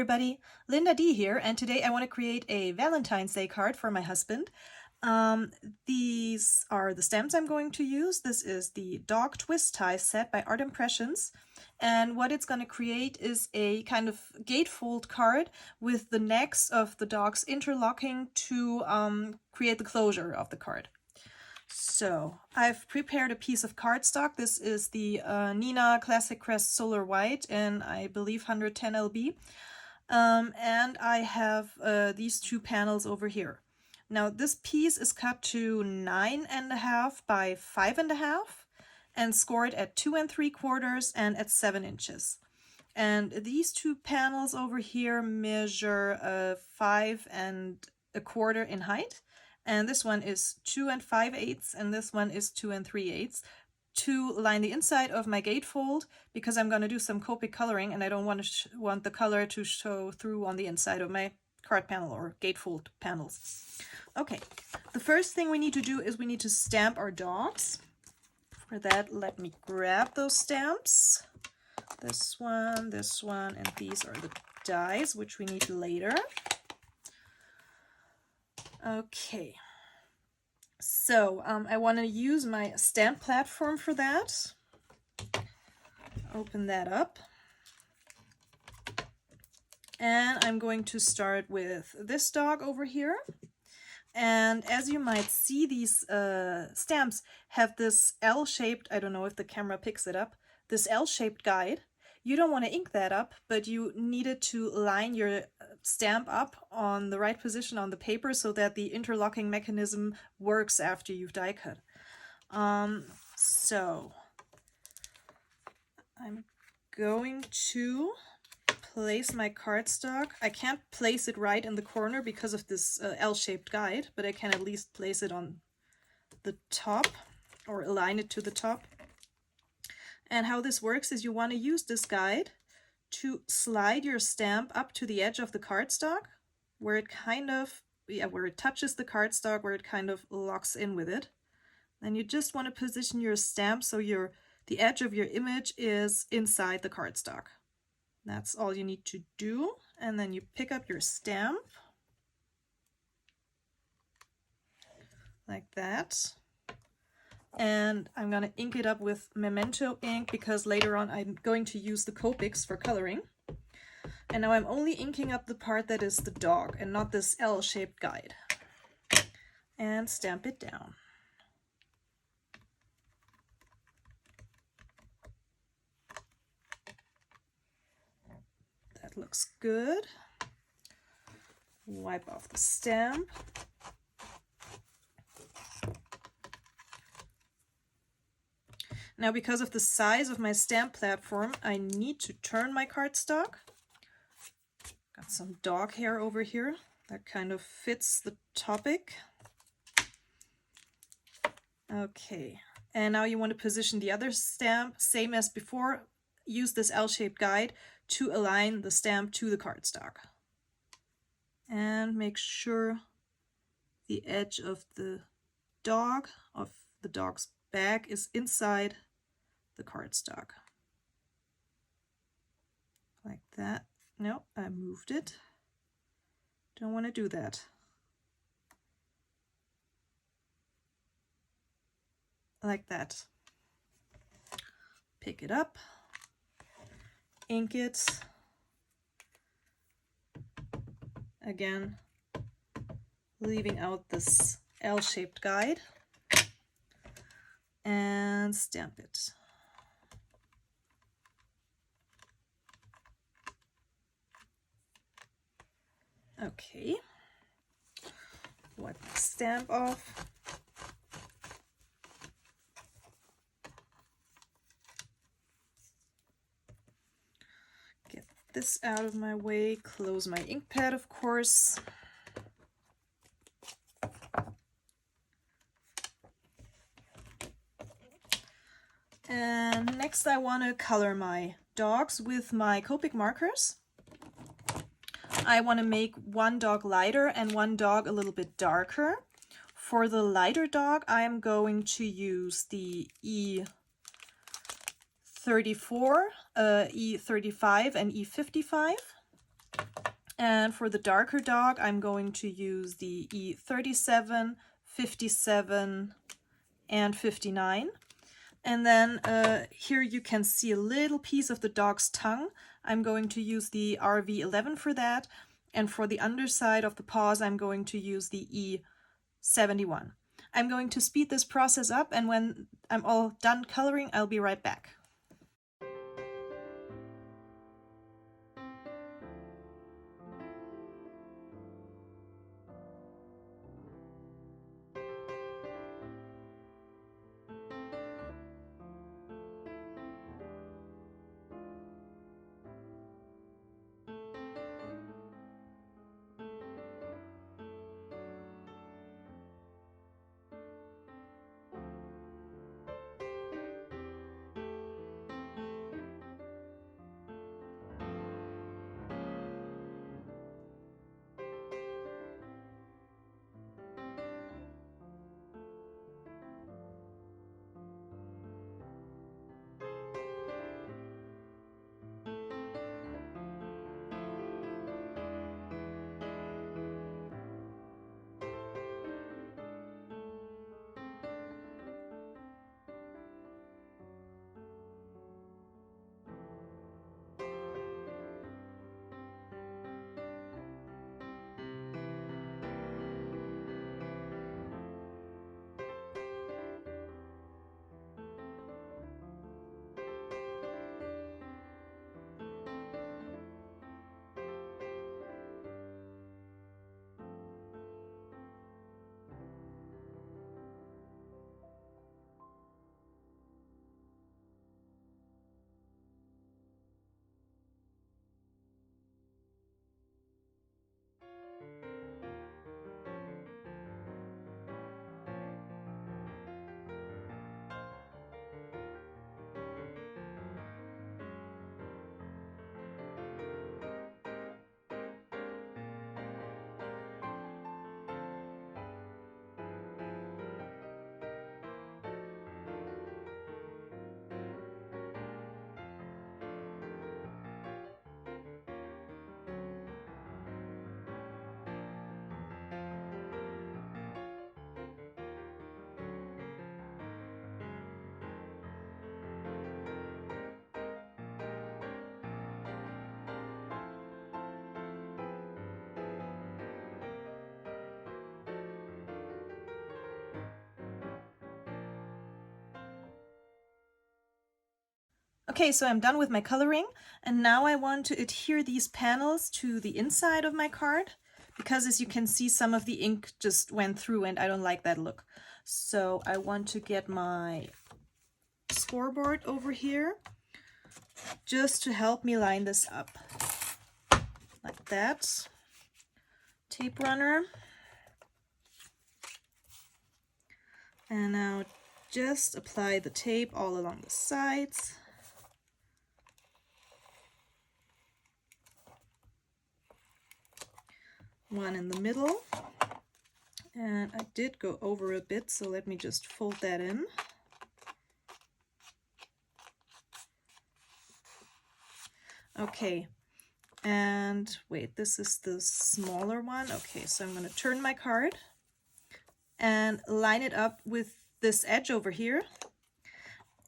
everybody, Linda D here, and today I want to create a Valentine's Day card for my husband. These are the stamps I'm going to use. This is the Dog Twist Tie set by Art Impressions, and what it's going to create is a kind of gatefold card with the necks of the dogs interlocking to create the closure of the card. So I've prepared a piece of cardstock. This is the Nina Classic Crest Solar White in, I believe, 110 lb. And I have these two panels over here. Now this piece is cut to 9.5 by 5.5 and scored at 2 3/4 and at 7 inches. And these two panels over here measure 5 1/4 in height. And this one is 2 5/8, and this one is 2 3/8, to line the inside of my gatefold, because I'm going to do some Copic coloring and I don't want the color to show through on the inside of my card panel or gatefold panels. Okay, the first thing we need to do is we need to stamp our dogs. For that, let me grab those stamps. This one, and these are the dies, which we need later. Okay, so I want to use my stamp platform for that. Open that up. And I'm going to start with this dog over here. And as you might see, these stamps have this L-shaped, I don't know if the camera picks it up, this L-shaped guide. You don't want to ink that up, but you needed to line your stamp up on the right position on the paper so that the interlocking mechanism works after you've die cut. So I'm going to place my cardstock. I can't place it right in the corner because of this L-shaped guide, but I can at least place it on the top or align it to the top. And how this works is you want to use this guide to slide your stamp up to the edge of the cardstock, where it kind of, where it touches the cardstock, where it kind of locks in with it. Then you just want to position your stamp so the edge of your image is inside the cardstock. That's all you need to do. And then you pick up your stamp like that. And I'm going to ink it up with Memento ink because later on I'm going to use the Copics for coloring. And now I'm only inking up the part that is the dog and not this L-shaped guide. And stamp it down. That looks good. Wipe off the stamp. Now, because of the size of my stamp platform, I need to turn my cardstock. Got some dog hair over here that kind of fits the topic. Okay, and now you want to position the other stamp, same as before. Use this L-shaped guide to align the stamp to the cardstock. And make sure the edge of the dog's back is inside the cardstock. Like that. No, I moved it. Don't want to do that. Like that. Pick it up. Ink it. Again, leaving out this L-shaped guide. And stamp it. Okay. Wipe the stamp off. Get this out of my way. Close my ink pad, of course. And next I want to color my dogs with my Copic markers. I want to make one dog lighter and one dog a little bit darker. For the lighter dog, I am going to use the E34, E35, and E55. And for the darker dog, I'm going to use the E37, 57, and 59. And then here you can see a little piece of the dog's tongue. I'm going to use the RV11 for that. And for the underside of the paws, I'm going to use the E71. I'm going to speed this process up, and when I'm all done coloring, I'll be right back. Okay, so I'm done with my coloring, and now I want to adhere these panels to the inside of my card, because as you can see, some of the ink just went through and I don't like that look. So I want to get my scoreboard over here just to help me line this up. Like that. Tape runner. And now just apply the tape all along the sides. One in the middle, and I did go over a bit, so let me just fold that in. Okay, and wait, this is the smaller one. Okay, so I'm going to turn my card and line it up with this edge over here.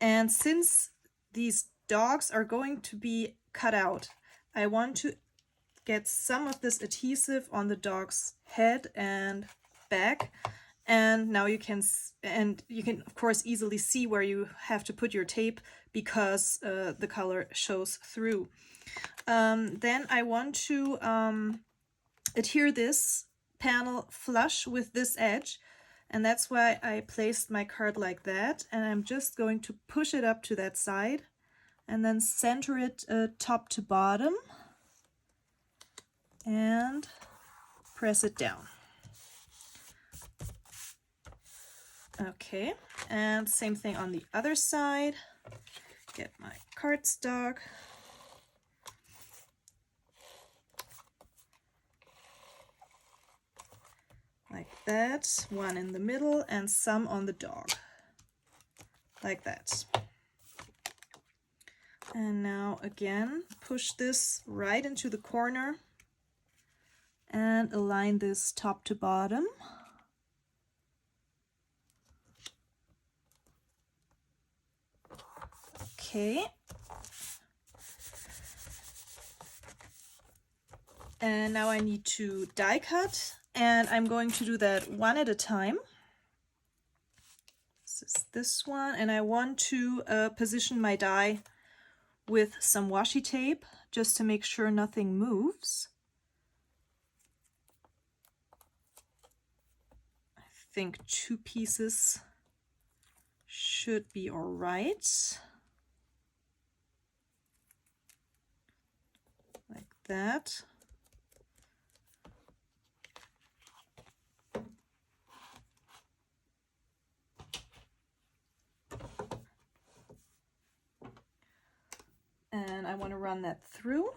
And since these dogs are going to be cut out, I want to get some of this adhesive on the dog's head and back, and now you can of course easily see where you have to put your tape because the color shows through. Then I want to adhere this panel flush with this edge, and that's why I placed my card like that, and I'm just going to push it up to that side and then center it top to bottom and press it down. Okay, and same thing on the other side. Get my cardstock. Like that, one in the middle and some on the dog. Like that. And now again, push this right into the corner and align this top to bottom. Okay. And now I need to die cut, and I'm going to do that one at a time. This is this one, and I want to position my die with some washi tape just to make sure nothing moves. I think 2 pieces should be all right. Like that. And I want to run that through.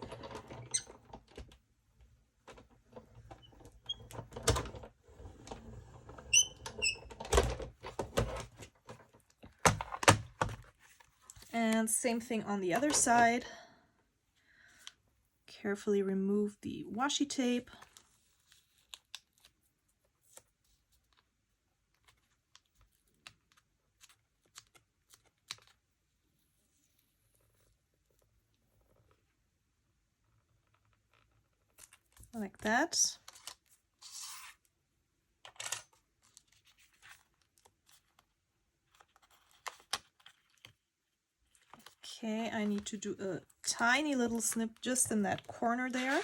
And same thing on the other side. Carefully remove the washi tape. Like that. Okay, I need to do a tiny little snip just in that corner there.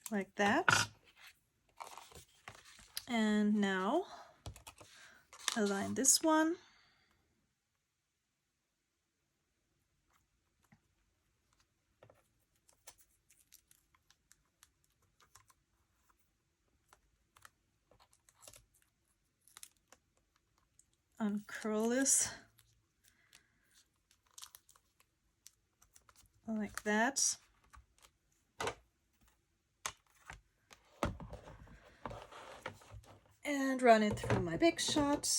Like that. And now align this one. Uncurl this like that. And run it through my big shot.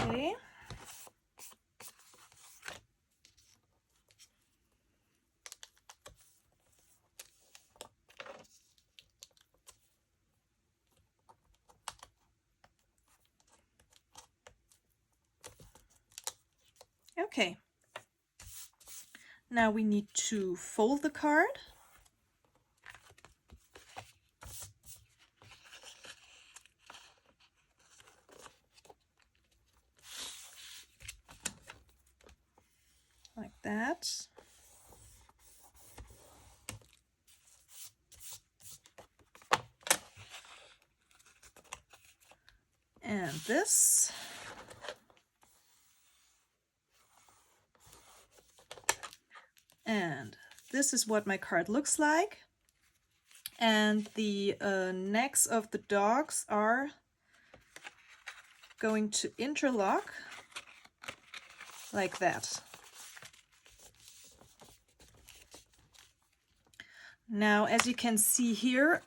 Okay. Okay. Now we need to fold the card. Like that. And this. And this is what my card looks like. And the necks of the dogs are going to interlock like that. Now, as you can see here,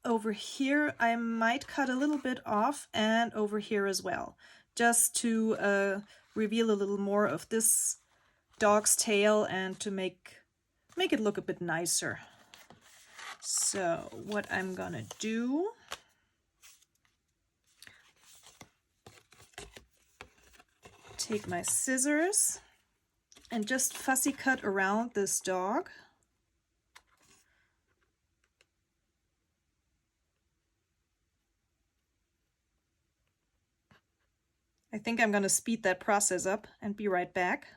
over here I might cut a little bit off, and over here as well, just to reveal a little more of this dog's tail and to make it look a bit nicer. So what I'm gonna do, take my scissors and just fussy cut around this dog. I think I'm going to speed that process up and be right back.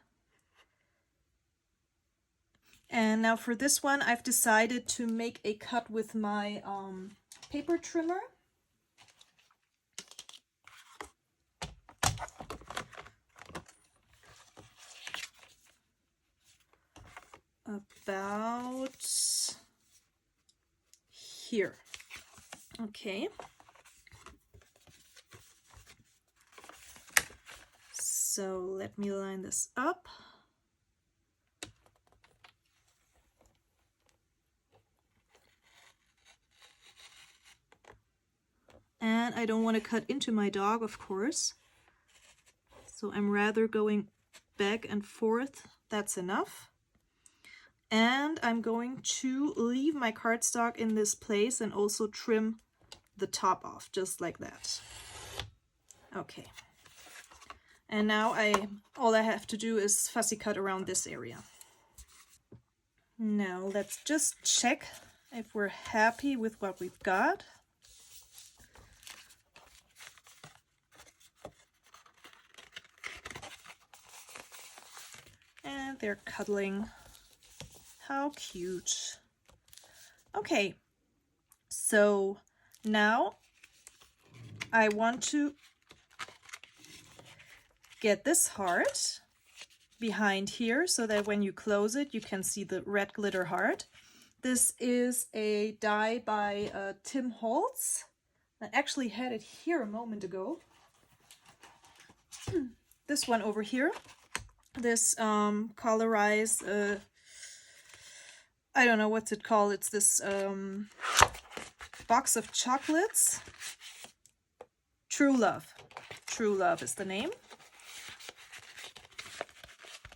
And now for this one, I've decided to make a cut with my paper trimmer. About here. Okay. So let me line this up. And I don't want to cut into my dog, of course. So I'm rather going back and forth. That's enough. And I'm going to leave my cardstock in this place and also trim the top off, just like that. Okay. And now all I have to do is fussy cut around this area. Now let's just check if we're happy with what we've got. And they're cuddling. How cute. Okay, so now I want to get this heart behind here so that when you close it, you can see the red glitter heart. This is a die by Tim Holtz. I actually had it here a moment ago. This one over here. This colorized, I don't know what's it called. It's this box of chocolates. True Love. True Love is the name.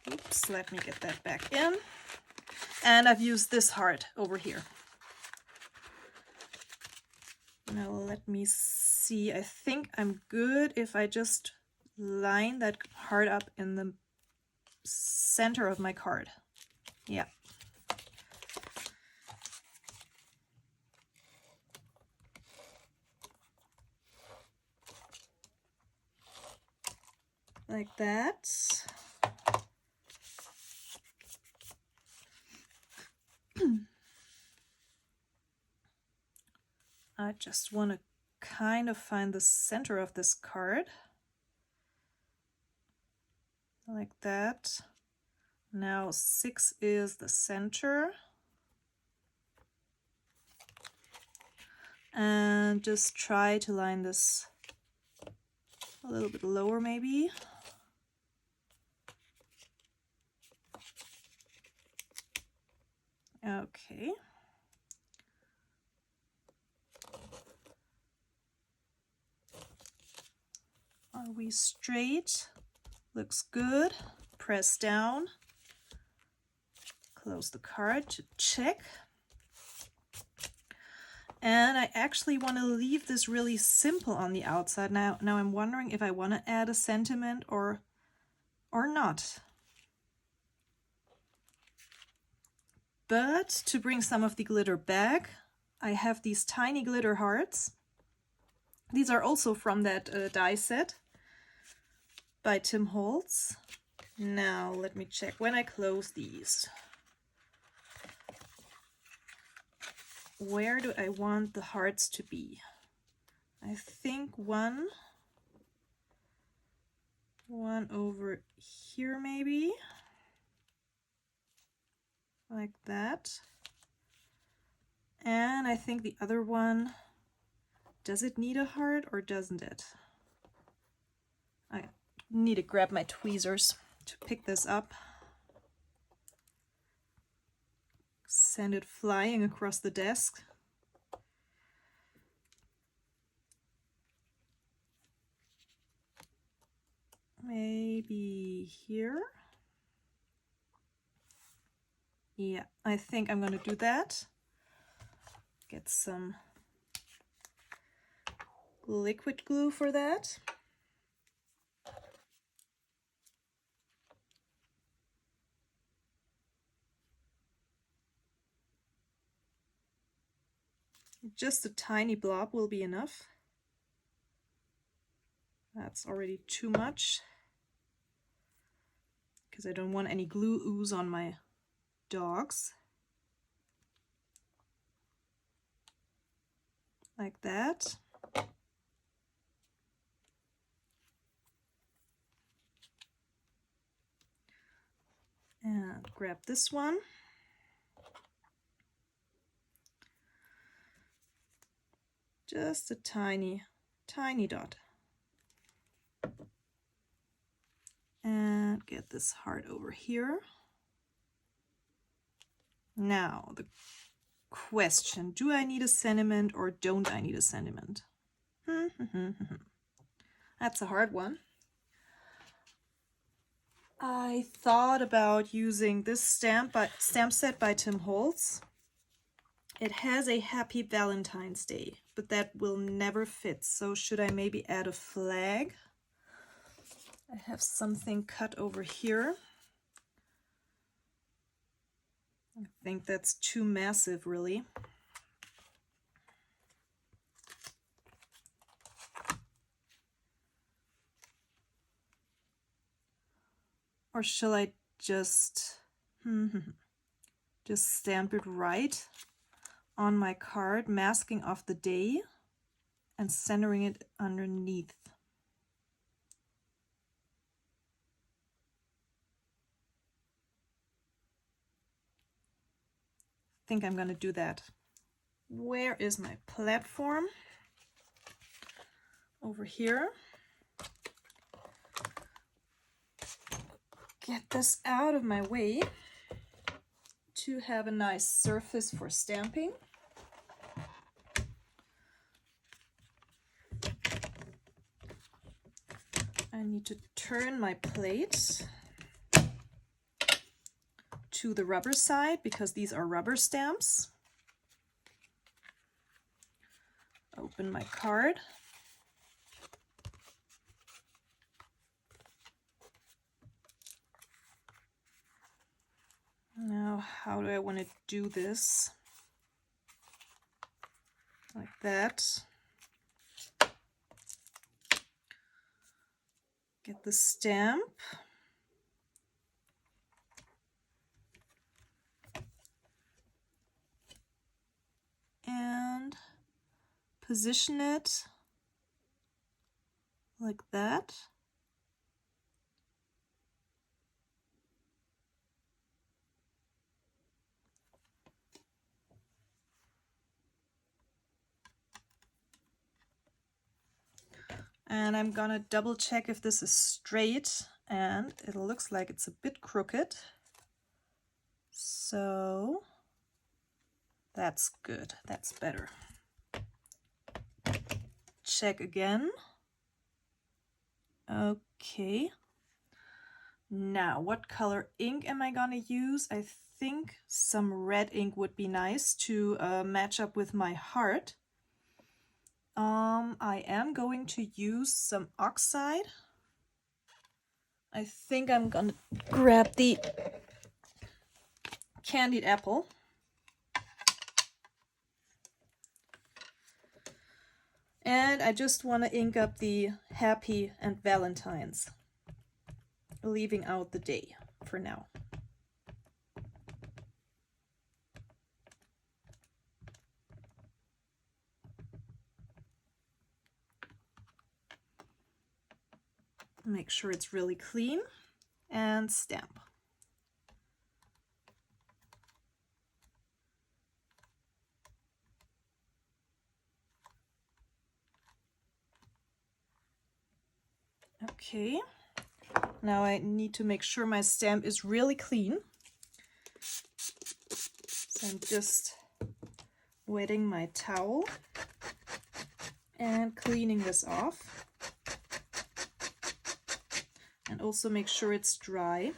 Oops, let me get that back in. And I've used this heart over here. Now let me see. I think I'm good if I just line that heart up in the center of my card. Yeah. Like that. I just want to kind of find the center of this card. Like that. Now 6 is the center. And just try to line this a little bit lower maybe. Okay. Are we straight? Looks good. Press down. Close the card to check. And I actually want to leave this really simple on the outside. Now I'm wondering if I want to add a sentiment or not. But to bring some of the glitter back, I have these tiny glitter hearts. These are also from that die set by Tim Holtz. Now let me check when I close these. Where do I want the hearts to be? I think one over here maybe. Like that. And I think the other one, does it need a heart or doesn't it? I need to grab my tweezers to pick this up. Send it flying across the desk. Maybe here. Yeah, I think I'm going to do that. Get some liquid glue for that. Just a tiny blob will be enough. That's already too much because I don't want any glue ooze on my dogs. Like that. And grab this one. Just a tiny, tiny dot. And get this heart over here. Now, the question, do I need a sentiment or don't I need a sentiment? That's a hard one. I thought about using this stamp set by Tim Holtz. It has a Happy Valentine's Day, but that will never fit. So should I maybe add a flag? I have something cut over here. I think that's too massive, really. Or shall I just stamp it right on my card, masking off the day and centering it underneath? I think I'm going to do that. Where is my platform? Over here. Get this out of my way to have a nice surface for stamping. I need to turn my plate to the rubber side because these are rubber stamps. Open my card. Now, how do I want to do this? Like that. Get the stamp. And position it like that. And I'm gonna double check if this is straight, and it looks like it's a bit crooked. So that's good, that's better. Check again. Okay. Now, what color ink am I gonna use? I think some red ink would be nice to match up with my heart. I am going to use some oxide. I think I'm gonna grab the candied apple. And I just want to ink up the Happy and Valentine's, leaving out the day for now. Make sure it's really clean and stamp. Okay, now I need to make sure my stamp is really clean. So I'm just wetting my towel and cleaning this off. And also make sure it's dry.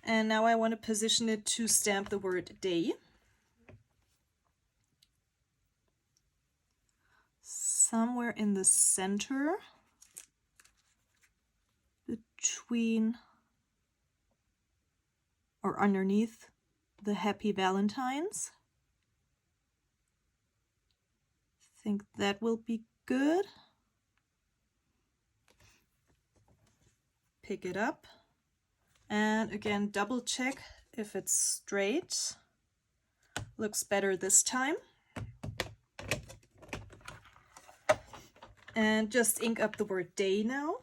And now I want to position it to stamp the word day. Somewhere in the center between or underneath the Happy Valentine's. I think that will be good. Pick it up and again double check if it's straight. Looks better this time. And just ink up the word day now.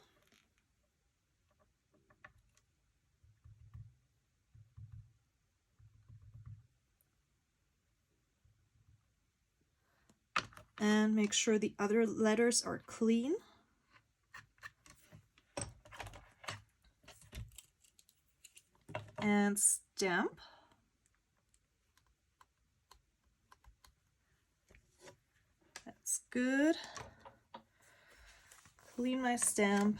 And make sure the other letters are clean. And stamp. That's good. Clean my stamp.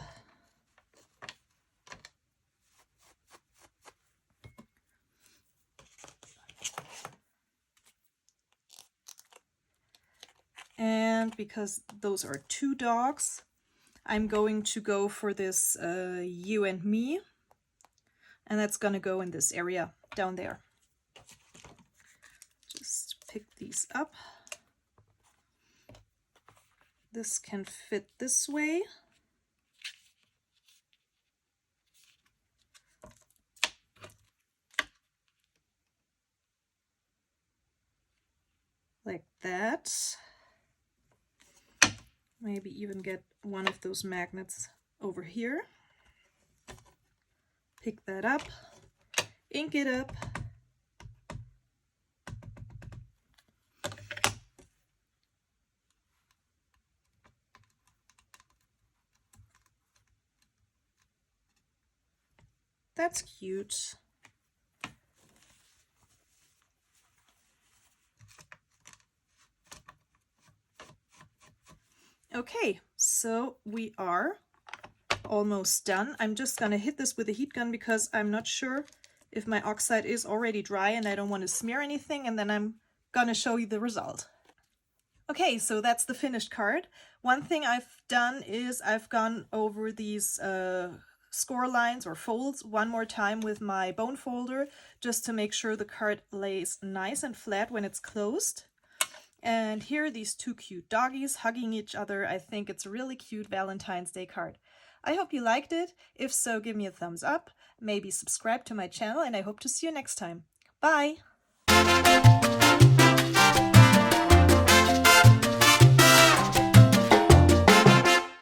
And because those are two dogs, I'm going to go for this you and me. And that's going to go in this area down there. Just pick these up. This can fit this way. Like that. Maybe even get one of those magnets over here. Pick that up, ink it up. That's cute. Okay, so we are almost done. I'm just gonna hit this with a heat gun because I'm not sure if my oxide is already dry and I don't want to smear anything, and then I'm gonna show you the result. Okay, so that's the finished card. One thing I've done is I've gone over these score lines or folds one more time with my bone folder just to make sure the card lays nice and flat when it's closed. And here are these two cute doggies hugging each other. I think it's a really cute Valentine's Day card. I hope you liked it. If so, give me a thumbs up, maybe subscribe to my channel, and I hope to see you next time. Bye!